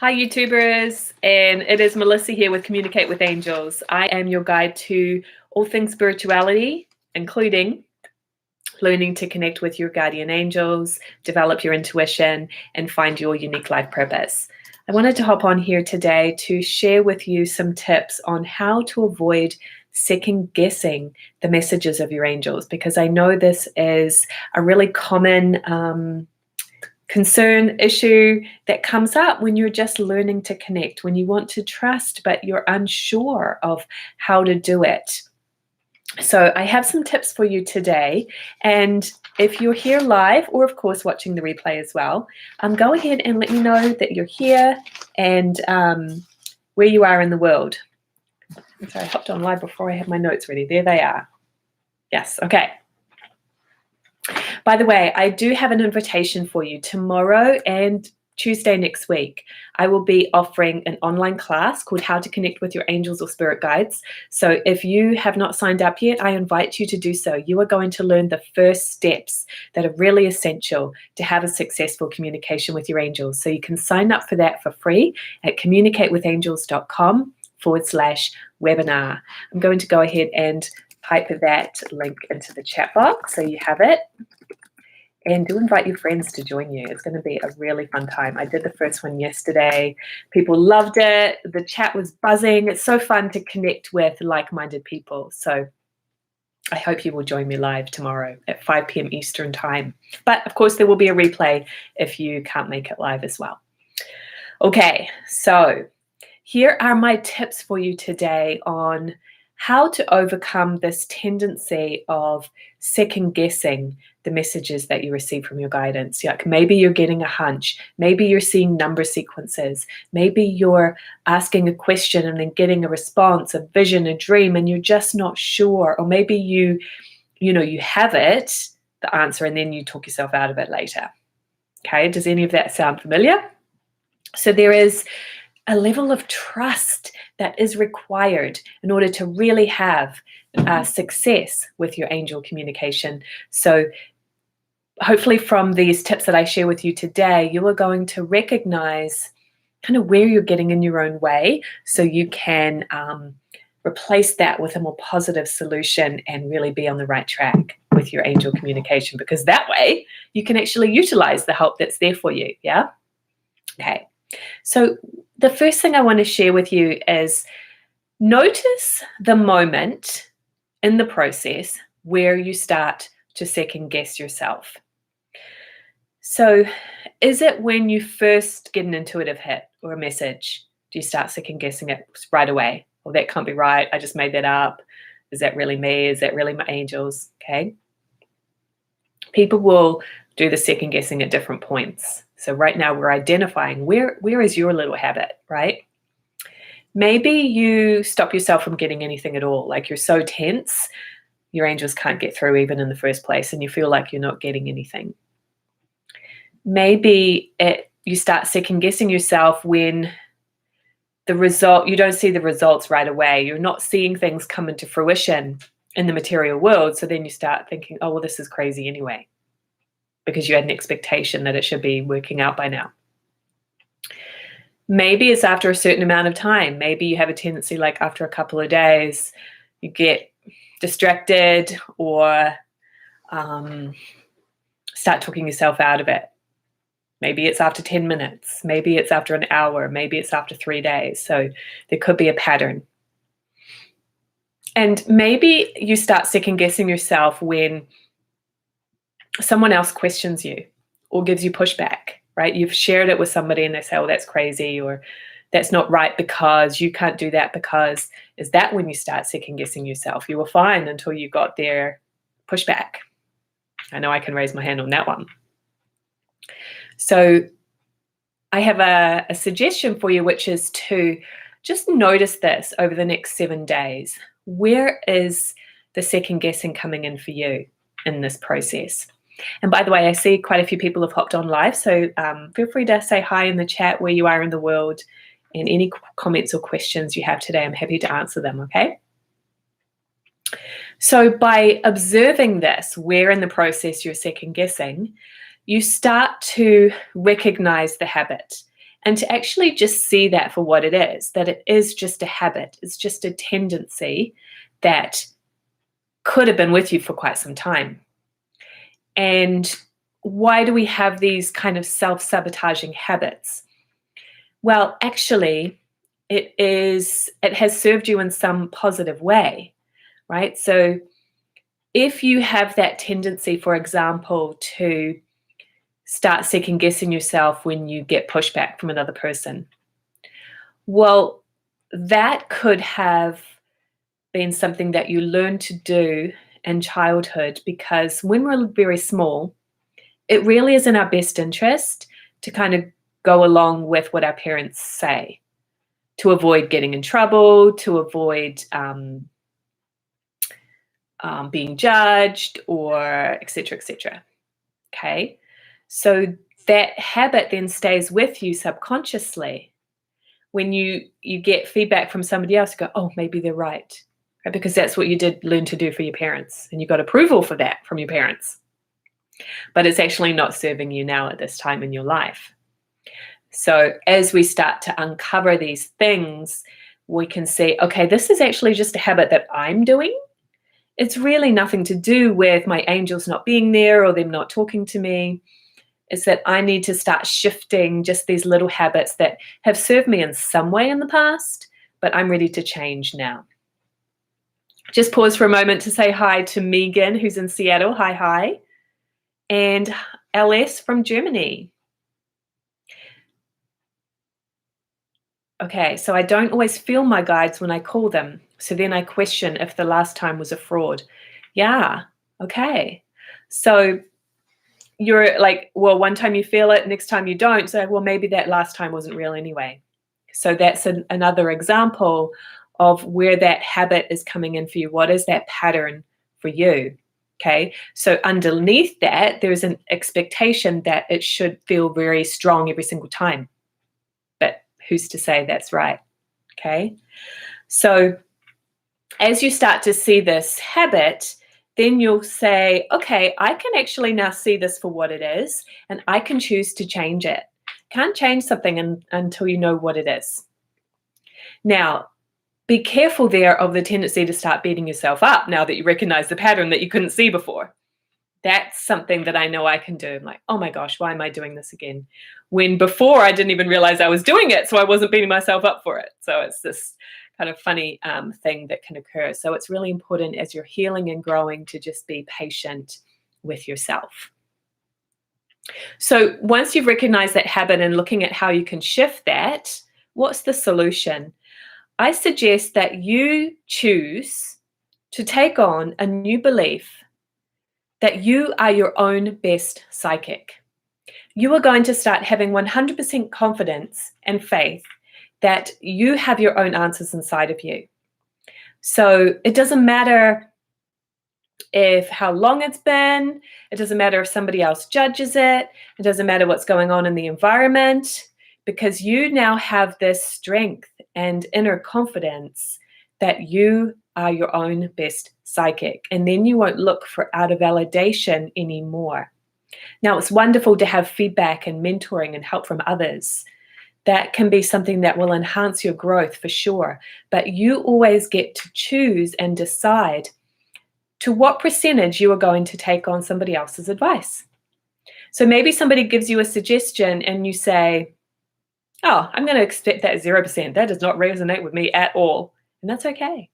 Hi YouTubers, and it is Melissa here with Communicate with Angels. I am your guide to all things spirituality, including learning to connect with your guardian angels, develop your intuition, and find your unique life purpose. I wanted to hop on here today to share with you some tips on how to avoid second guessing the messages of your angels, because I know this is a really common concern, issue that comes up when you're just learning to connect, when you want to trust, but you're unsure of how to do it. So I have some tips for you today. And if you're here live, or of course watching the replay as well, go ahead and let me know that you're here and where you are in the world. So I hopped on live before I had my notes ready. There they are. Yes, okay. By the way, I do have an invitation for you tomorrow and Tuesday next week. I will be offering an online class called How to Connect with Your Angels or Spirit Guides. So if you have not signed up yet, I invite you to do so. You are going to learn the first steps that are really essential to have a successful communication with your angels. So you can sign up for that for free at communicatewithangels.com/webinar. I'm going to go ahead and type that link into the chat box so you have it. And do invite your friends to join you. It's going to be a really fun time. I did the first one yesterday. People loved it. The chat was buzzing. It's so fun to connect with like-minded people. So I hope you will join me live tomorrow at 5 p.m. Eastern time. But of course, there will be a replay if you can't make it live as well. Okay, so here are my tips for you today on how to overcome this tendency of second guessing the messages that you receive from your guidance. Like maybe you're getting a hunch, maybe you're seeing number sequences, maybe you're asking a question and then getting a response, a vision, a dream, and you're just not sure. Or maybe you have it, the answer, and then you talk yourself out of it later. Okay, does any of that sound familiar? So there is a level of trust that is required in order to really have success with your angel communication. So hopefully from these tips that I share with you today, you are going to recognize kind of where you're getting in your own way so you can replace that with a more positive solution and really be on the right track with your angel communication, because that way you can actually utilize the help that's there for you. Yeah? Okay. So the first thing I want to share with you is notice the moment in the process where you start to second guess yourself. So is it when you first get an intuitive hit or a message? Do you start second guessing it right away? Well, that can't be right. I just made that up. Is that really me? Is that really my angels? Okay. People will do the second guessing at different points. So right now we're identifying where is your little habit, right? Maybe you stop yourself from getting anything at all. Like you're so tense, your angels can't get through even in the first place, and you feel like you're not getting anything. Maybe you start second guessing yourself when you don't see the results right away. You're not seeing things come into fruition in the material world. So then you start thinking, oh, well, this is crazy anyway, because you had an expectation that it should be working out by now. Maybe it's after a certain amount of time. Maybe you have a tendency, like after a couple of days, you get distracted or start talking yourself out of it. Maybe it's after 10 minutes. Maybe it's after an hour. Maybe it's after 3 days. So there could be a pattern. And maybe you start second guessing yourself when someone else questions you or gives you pushback, right? You've shared it with somebody and they say, oh, that's crazy, or that's not right because you can't do that because. Is that when you start second guessing yourself? You were fine until you got their pushback. I know I can raise my hand on that one. So I have a suggestion for you, which is to just notice this over the next 7 days. Where is the second guessing coming in for you in this process? And by the way, I see quite a few people have hopped on live, so feel free to say hi in the chat where you are in the world, and any comments or questions you have today, I'm happy to answer them, okay? So by observing this, where in the process you're second guessing, you start to recognize the habit. And to actually just see that for what it is, that it is just a habit, it's just a tendency that could have been with you for quite some time. And why do we have these kind of self-sabotaging habits? Well, actually, it has served you in some positive way, right? So if you have that tendency, for example, to start second guessing yourself when you get pushback from another person, well, that could have been something that you learned to do in childhood, because when we're very small, it really is in our best interest to kind of go along with what our parents say, to avoid getting in trouble, to avoid being judged, or etc., etc. Okay, so that habit then stays with you subconsciously. When you get feedback from somebody else, you go, oh, maybe they're right, because that's what you did learn to do for your parents, and you got approval for that from your parents. But it's actually not serving you now at this time in your life. So as we start to uncover these things, we can see, okay, this is actually just a habit that I'm doing. It's really nothing to do with my angels not being there or them not talking to me. It's that I need to start shifting just these little habits that have served me in some way in the past, but I'm ready to change now. Just pause for a moment to say hi to Megan, who's in Seattle. Hi, hi. And LS from Germany. Okay, so I don't always feel my guides when I call them. So then I question if the last time was a fraud. Yeah, okay. So you're like, well, one time you feel it, next time you don't. So, well, maybe that last time wasn't real anyway. So that's another example of where that habit is coming in for you. What is that pattern for you? Okay, so underneath that, there's an expectation that it should feel very strong every single time. But who's to say that's right? Okay, so as you start to see this habit, then you'll say, okay, I can actually now see this for what it is, and I can choose to change it. Can't change something until you know what it is. Now, be careful there of the tendency to start beating yourself up now that you recognize the pattern that you couldn't see before. That's something that I know I can do. I'm like, oh my gosh, why am I doing this again? When before I didn't even realize I was doing it, so I wasn't beating myself up for it. So it's this kind of funny thing that can occur. So it's really important as you're healing and growing to just be patient with yourself. So once you've recognized that habit and looking at how you can shift that, what's the solution? I suggest that you choose to take on a new belief that you are your own best psychic. You are going to start having 100% confidence and faith that you have your own answers inside of you. So it doesn't matter how long it's been, it doesn't matter if somebody else judges it doesn't matter what's going on in the environment, because you now have this strength and inner confidence that you are your own best psychic. And then you won't look for outer validation anymore. Now, it's wonderful to have feedback and mentoring and help from others. That can be something that will enhance your growth for sure. But you always get to choose and decide to what percentage you are going to take on somebody else's advice. So maybe somebody gives you a suggestion and you say, oh, I'm going to accept that 0%. That does not resonate with me at all. And that's okay.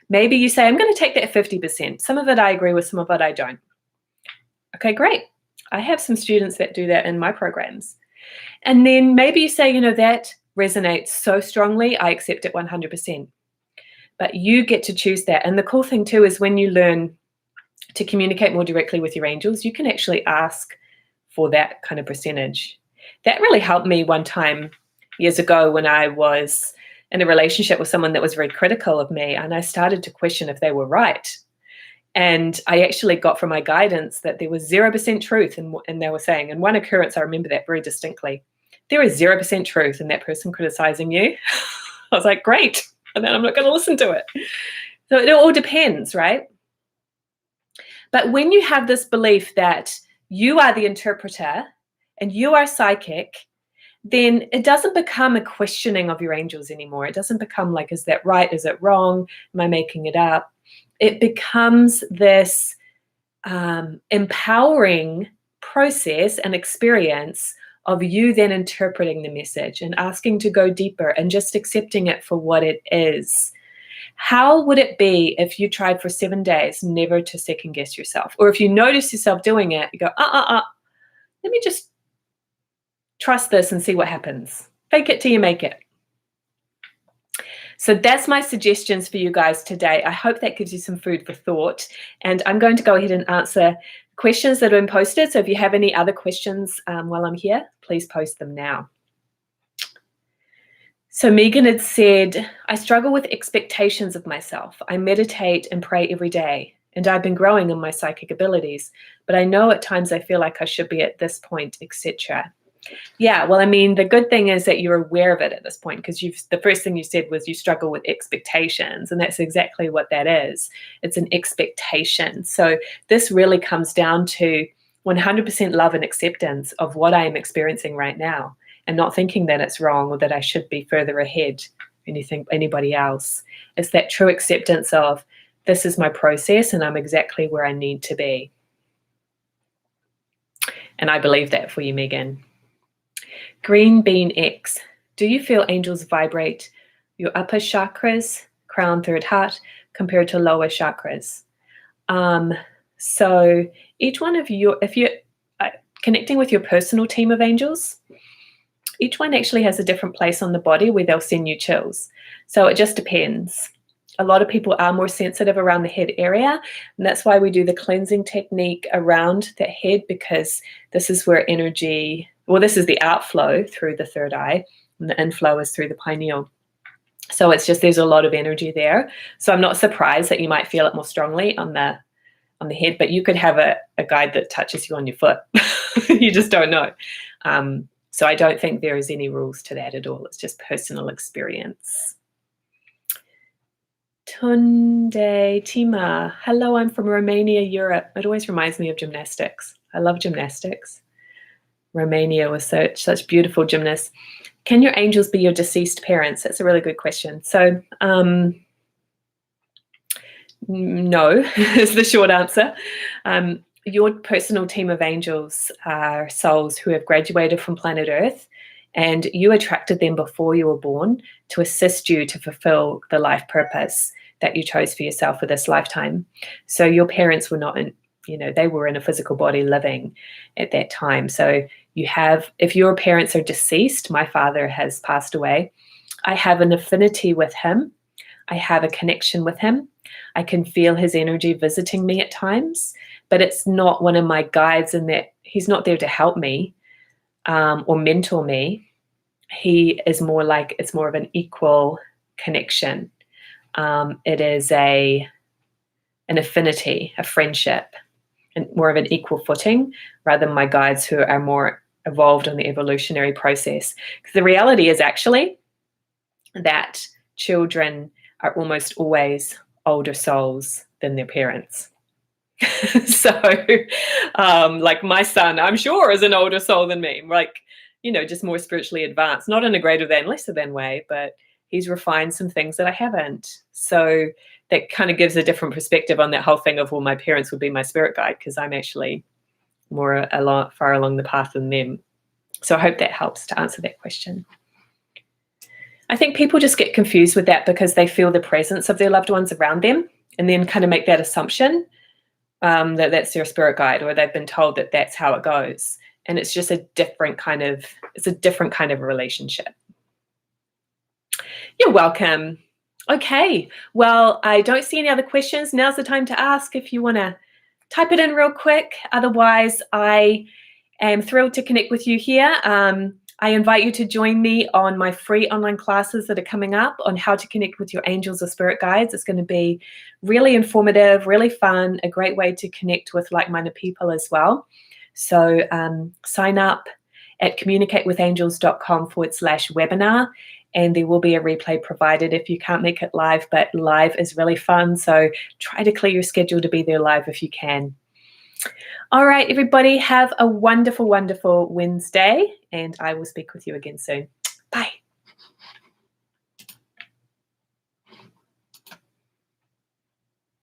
Maybe you say, I'm going to take that 50%. Some of it I agree with, some of it I don't. Okay, great. I have some students that do that in my programs. And then maybe you say, that resonates so strongly, I accept it 100%. But you get to choose that. And the cool thing too is when you learn to communicate more directly with your angels, you can actually ask for that kind of percentage. That really helped me one time years ago when I was in a relationship with someone that was very critical of me, and I started to question if they were right. And I actually got from my guidance that there was 0% truth in they were saying. And one occurrence, I remember that very distinctly. There is 0% truth in that person criticizing you. I was like, great. And then I'm not going to listen to it. So it all depends, right? But when you have this belief that you are the interpreter and you are psychic then it doesn't become a questioning of your angels anymore. It doesn't become like, is that right? Is it wrong? Am I making it up? It becomes this empowering process and experience of you then interpreting the message and asking to go deeper and just accepting it for what it is. How would it be if you tried for 7 days never to second guess yourself? Or if you notice yourself doing it, you go, let me just trust this and see what happens. Fake it till you make it. So that's my suggestions for you guys today. I hope that gives you some food for thought. And I'm going to go ahead and answer questions that have been posted. So if you have any other questions while I'm here, please post them now. So Megan had said, I struggle with expectations of myself. I meditate and pray every day, and I've been growing in my psychic abilities, but I know at times I feel like I should be at this point, etc. Yeah, well, I mean, the good thing is that you're aware of it at this point, because the first thing you said was you struggle with expectations, and that's exactly what that is. It's an expectation. So this really comes down to 100% love and acceptance of what I am experiencing right now, and not thinking that it's wrong or that I should be further ahead than anybody else. It's that true acceptance of this is my process and I'm exactly where I need to be. And I believe that for you, Megan. Green Bean X, do you feel angels vibrate your upper chakras, crown, third heart, compared to lower chakras? So each one of you, if you're connecting with your personal team of angels, each one actually has a different place on the body where they'll send you chills. So it just depends. A lot of people are more sensitive around the head area, and that's why we do the cleansing technique around the head, because this is where energy, well, this is the outflow through the third eye, and the inflow is through the pineal. So it's just, there's a lot of energy there. So I'm not surprised that you might feel it more strongly on the head, but you could have a guide that touches you on your foot. You just don't know. So I don't think there is any rules to that at all. It's just personal experience. Tunde Tima, hello, I'm from Romania, Europe. It always reminds me of gymnastics. I love gymnastics. Romania was such beautiful gymnasts. Can your angels be your deceased parents? That's a really good question. So no is the short answer. Your personal team of angels are souls who have graduated from planet Earth, and you attracted them before you were born to assist you to fulfill the life purpose that you chose for yourself for this lifetime. So your parents were not in, they were in a physical body living at that time. So you have, if your parents are deceased, my father has passed away, I have an affinity with him. I have a connection with him. I can feel his energy visiting me at times, but it's not one of my guides in that he's not there to help me or mentor me. He is more like, it's more of an equal connection. It is an affinity, a friendship, and more of an equal footing rather than my guides who are more evolved in the evolutionary process. Because the reality is actually that children are almost always older souls than their parents. So like my son, I'm sure, is an older soul than me, like, just more spiritually advanced, not in a greater than, lesser than way, but he's refined some things that I haven't. So that kind of gives a different perspective on that whole thing of, well, my parents would be my spirit guide because I'm actually more far along the path than them. So I hope that helps to answer that question. I think people just get confused with that because they feel the presence of their loved ones around them and then kind of make that assumption that that's their spirit guide, or they've been told that that's how it goes. And it's just a different kind of relationship. You're welcome. Okay, well, I don't see any other questions. Now's the time to ask if you want to type it in real quick. Otherwise, I am thrilled to connect with you here. I invite you to join me on my free online classes that are coming up on how to connect with your angels or spirit guides. It's going to be really informative, really fun, a great way to connect with like-minded people as well. So sign up at communicatewithangels.com/webinar, and there will be a replay provided if you can't make it live, but live is really fun. So try to clear your schedule to be there live if you can. All right, everybody, have a wonderful, wonderful Wednesday, and I will speak with you again soon. Bye.